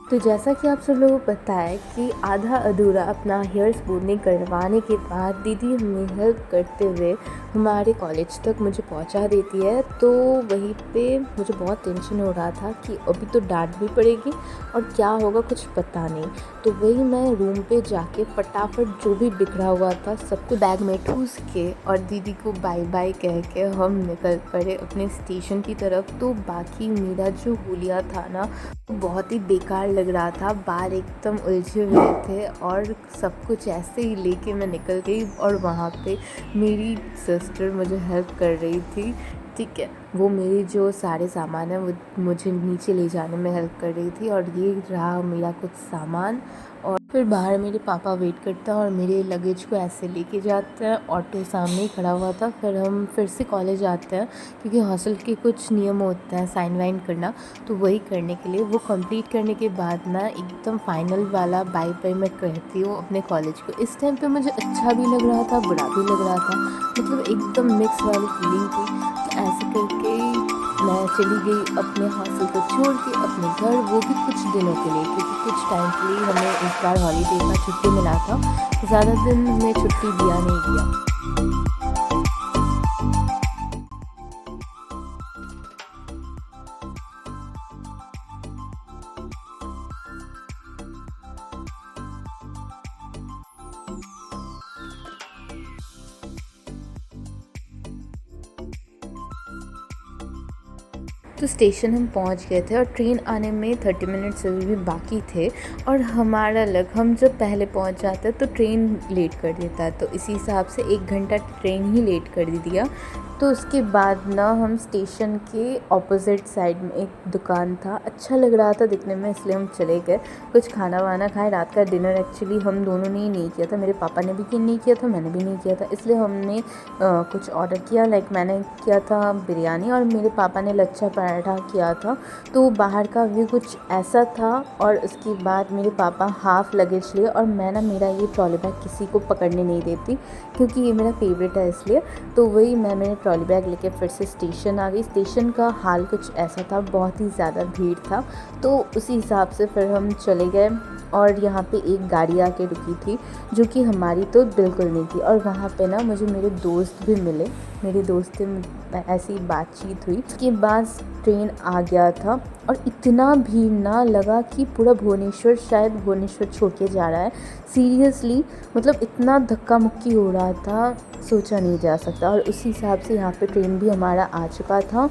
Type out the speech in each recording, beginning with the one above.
तो जैसा कि आप सब लोगों को पता है कि आधा अधूरा अपना हेयर स्मूथनिंग करवाने के बाद दीदी हमें हेल्प करते हुए हमारे कॉलेज तक मुझे पहुंचा देती है। तो वहीं पे मुझे बहुत टेंशन हो रहा था कि अभी तो डांट भी पड़ेगी और क्या होगा कुछ पता नहीं। तो वही मैं रूम पे जाके फटाफट जो भी बिखरा हुआ था सबको बैग में ठूस के और दीदी को बाय बाय कह के हम निकल पड़े अपने स्टेशन की तरफ। तो बाकी मेरा जो हुलिया था ना वो बहुत ही बेकार लग रहा था, बाल एकदम उलझे हुए थे और सब कुछ ऐसे ही लेके मैं निकल गई। और वहाँ पे मेरी सिस्टर मुझे हेल्प कर रही थी, ठीक है, वो मेरी जो सारे सामान है वो मुझे नीचे ले जाने में हेल्प कर रही थी। और ये रहा मेरा कुछ सामान। और फिर बाहर मेरे पापा वेट करते हैं और मेरे लगेज को ऐसे लेके जाते हैं। ऑटो सामने ही खड़ा हुआ था। फिर हम फिर से कॉलेज आते हैं क्योंकि हॉस्टल के कुछ नियम होते हैं साइन वाइन करना, तो वही करने के लिए वो कंप्लीट करने के बाद ना एकदम फाइनल वाला बाय बाय मैं कहती हूँ अपने कॉलेज को। इस टाइम पे मुझे अच्छा भी लग रहा था, बुरा भी लग रहा था, मतलब एकदम मिक्स वाली फीलिंग थी। तो ऐसे करके मैं चली गई अपने हॉस्टल को छोड़ के अपने घर, वो भी कुछ दिनों के लिए, क्योंकि कुछ टाइम के लिए हमें इस बार हॉलीडे का छुट्टी मिला था। ज़्यादा दिन में छुट्टी दिया नहीं गया। तो स्टेशन हम पहुंच गए थे और ट्रेन आने में 30 मिनट्स अभी भी बाकी थे। और हमारा लग, हम जब पहले पहुंच जाते तो ट्रेन लेट कर देता है, तो इसी हिसाब से 1 घंटा ट्रेन ही लेट कर दिया। तो उसके बाद ना हम स्टेशन के ऑपोजिट साइड में एक दुकान था, अच्छा लग रहा था दिखने में, इसलिए हम चले गए। कुछ खाना वाना खाए। रात का डिनर एक्चुअली हम दोनों ने ही नहीं किया था, मेरे पापा ने भी नहीं किया था, मैंने भी नहीं किया था, इसलिए हमने कुछ ऑर्डर किया। लाइक मैंने किया था बिरयानी और मेरे पापा ने लच्छा पराठा किया था। तो बाहर का व्यू कुछ ऐसा था। और उसके बाद मेरे पापा हाफ़ लगेज लिए और मैं ना, मेरा ये ट्रॉली बैग किसी को पकड़ने नहीं देती क्योंकि ये मेरा फेवरेट है, इसलिए। तो वही मैंने ट्रॉली बैग लेके फिर से स्टेशन आ गई। स्टेशन का हाल कुछ ऐसा था, बहुत ही ज़्यादा भीड़ था। तो उसी हिसाब से फिर हम चले गए और यहाँ पे एक गाड़ी आके रुकी थी जो कि हमारी तो बिल्कुल नहीं थी। और वहाँ पे ना मुझे मेरे दोस्त भी मिले, मेरे दोस्त से ऐसी बातचीत हुई। उसके बाद ट्रेन आ गया था और इतना भीड़ ना लगा कि पूरा भुवनेश्वर, शायद भुवनेश्वर छोड़ के जा रहा है। सीरियसली, मतलब इतना धक्का मुक्की हो रहा था, सोचा नहीं जा सकता। और उसी हिसाब से यहाँ पे ट्रेन भी हमारा आ चुका था।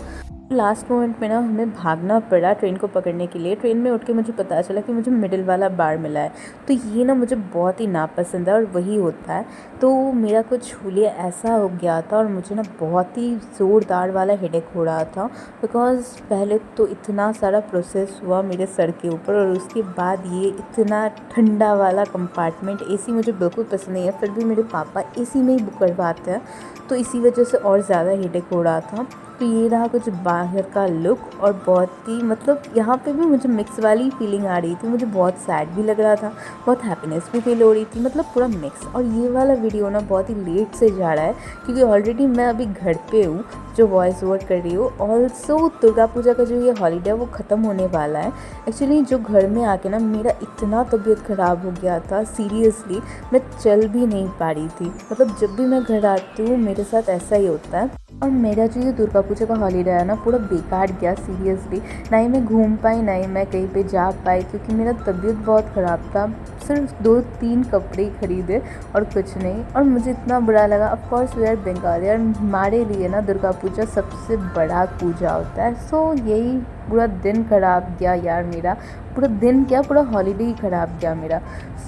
लास्ट मोमेंट में ना हमें भागना पड़ा ट्रेन को पकड़ने के लिए। ट्रेन में उठ के मुझे पता चला कि मुझे मिडिल वाला बार मिला है। तो ये ना मुझे बहुत ही नापसंद है और वही होता है। तो मेरा कुछ हुलिया ऐसा हो गया था और मुझे ना बहुत ही ज़ोरदार वाला हेडेक हो रहा था, बिकॉज़ पहले तो इतना सारा प्रोसेस हुआ मेरे सर के ऊपर और उसके बाद ये इतना ठंडा वाला कंपार्टमेंट। एसी मुझे बिल्कुल पसंद नहीं है, फिर भी मेरे पापा एसी में ही बुक करवाते हैं, तो इसी वजह से और ज़्यादा हेडेक हो रहा था। तो ये रहा कुछ बाहर का लुक। और बहुत ही, मतलब यहाँ पे भी मुझे मिक्स वाली फीलिंग आ रही थी, मुझे बहुत सैड भी लग रहा था, बहुत हैप्पीनेस भी फील हो रही थी, मतलब पूरा मिक्स। और ये वाला वीडियो ना बहुत ही लेट से जा रहा है क्योंकि ऑलरेडी मैं अभी घर पे हूँ जो वॉइस ओवर कर रही हूँ। ऑल्सो दुर्गा पूजा का जो ये हॉलीडे है वो ख़त्म होने वाला है। एक्चुअली जो घर में आके ना मेरा इतना तबीयत ख़राब हो गया था, सीरियसली मैं चल भी नहीं पा रही थी। मतलब जब भी मैं घर आती हूँ मेरे साथ ऐसा ही होता है। और मेरा जो ये दुर्गा पूजा का हॉलीडे है ना पूरा बेकार गया, सीरियसली। ना ही मैं घूम पाई, ना ही मैं कहीं पे जा पाई क्योंकि मेरा तबीयत बहुत ख़राब था। सिर्फ 2-3 कपड़े ही खरीदे और कुछ नहीं। और मुझे इतना बुरा लगा। Of course we are Bengali और हमारे लिए ना दुर्गा पूजा सबसे बड़ा पूजा होता है। सो यही पूरा दिन ख़राब गया यार मेरा, पूरा दिन क्या, पूरा हॉलीडे ही ख़राब गया मेरा।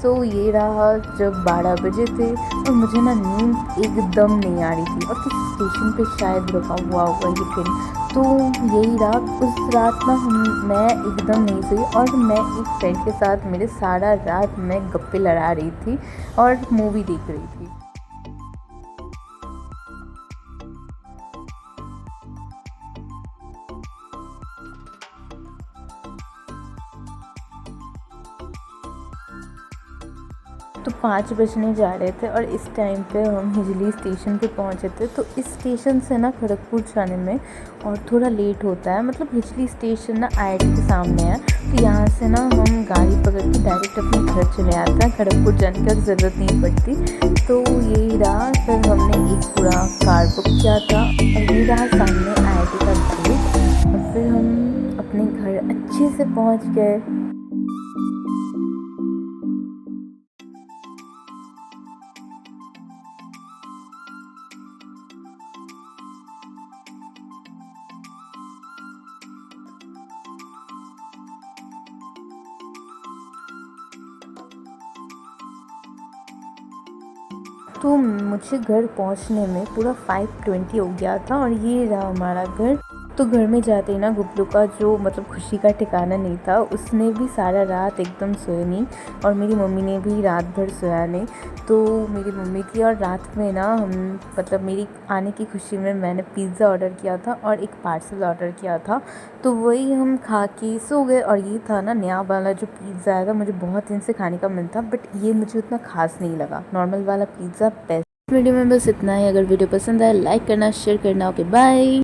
सो ये रहा जब 12 बजे थे और मुझे ना नींद एकदम नहीं आ रही थी और किसी स्टेशन पे शायद रुका हुआ होगा ये ट्रेन। तो यही रहा उस रात ना मैं एकदम नहीं सोई और मैं एक फ्रेंड के साथ मेरे सारा रात मैं गप्पे लड़ा रही थी और मूवी देख रही थी। तो 5 बजने जा रहे थे और इस टाइम पे हम हिजली स्टेशन पे पहुँचे थे। तो इस स्टेशन से ना खड़गपुर जाने में और थोड़ा लेट होता है, मतलब हिजली स्टेशन ना IIT के सामने है। तो यहाँ से ना हम गाड़ी पकड़ के डायरेक्ट अपने घर चले आते हैं, खड़गपुर जाने की ज़रूरत नहीं पड़ती। तो यही रहा, फिर हमने एक पूरा कार बुक किया था और ये रहा सामने IIT का गेट और फिर हम अपने घर अच्छे से पहुँच गए। तो मुझे घर पहुंचने में पूरा 5:20 हो गया था और ये रहा हमारा घर। तो घर में जाते ही ना गुबलू का जो मतलब खुशी का ठिकाना नहीं था, उसने भी सारा रात एकदम सोया नहीं और मेरी मम्मी ने भी रात भर सोया नहीं। तो मेरी मम्मी की और रात में ना हम मतलब मेरी आने की खुशी में मैंने पिज़्ज़ा ऑर्डर किया था और एक पार्सल ऑर्डर किया था। तो वही हम खा के सो गए और ये था ना नया वाला जो पिज़्ज़ा आया था, मुझे बहुत दिन से खाने का मन था, बट ये मुझे उतना ख़ास नहीं लगा। नॉर्मल वाला पिज़्ज़ा बेस्ट। वीडियो में बस इतना ही। अगर वीडियो पसंद आए लाइक करना, शेयर करना। Okay bye.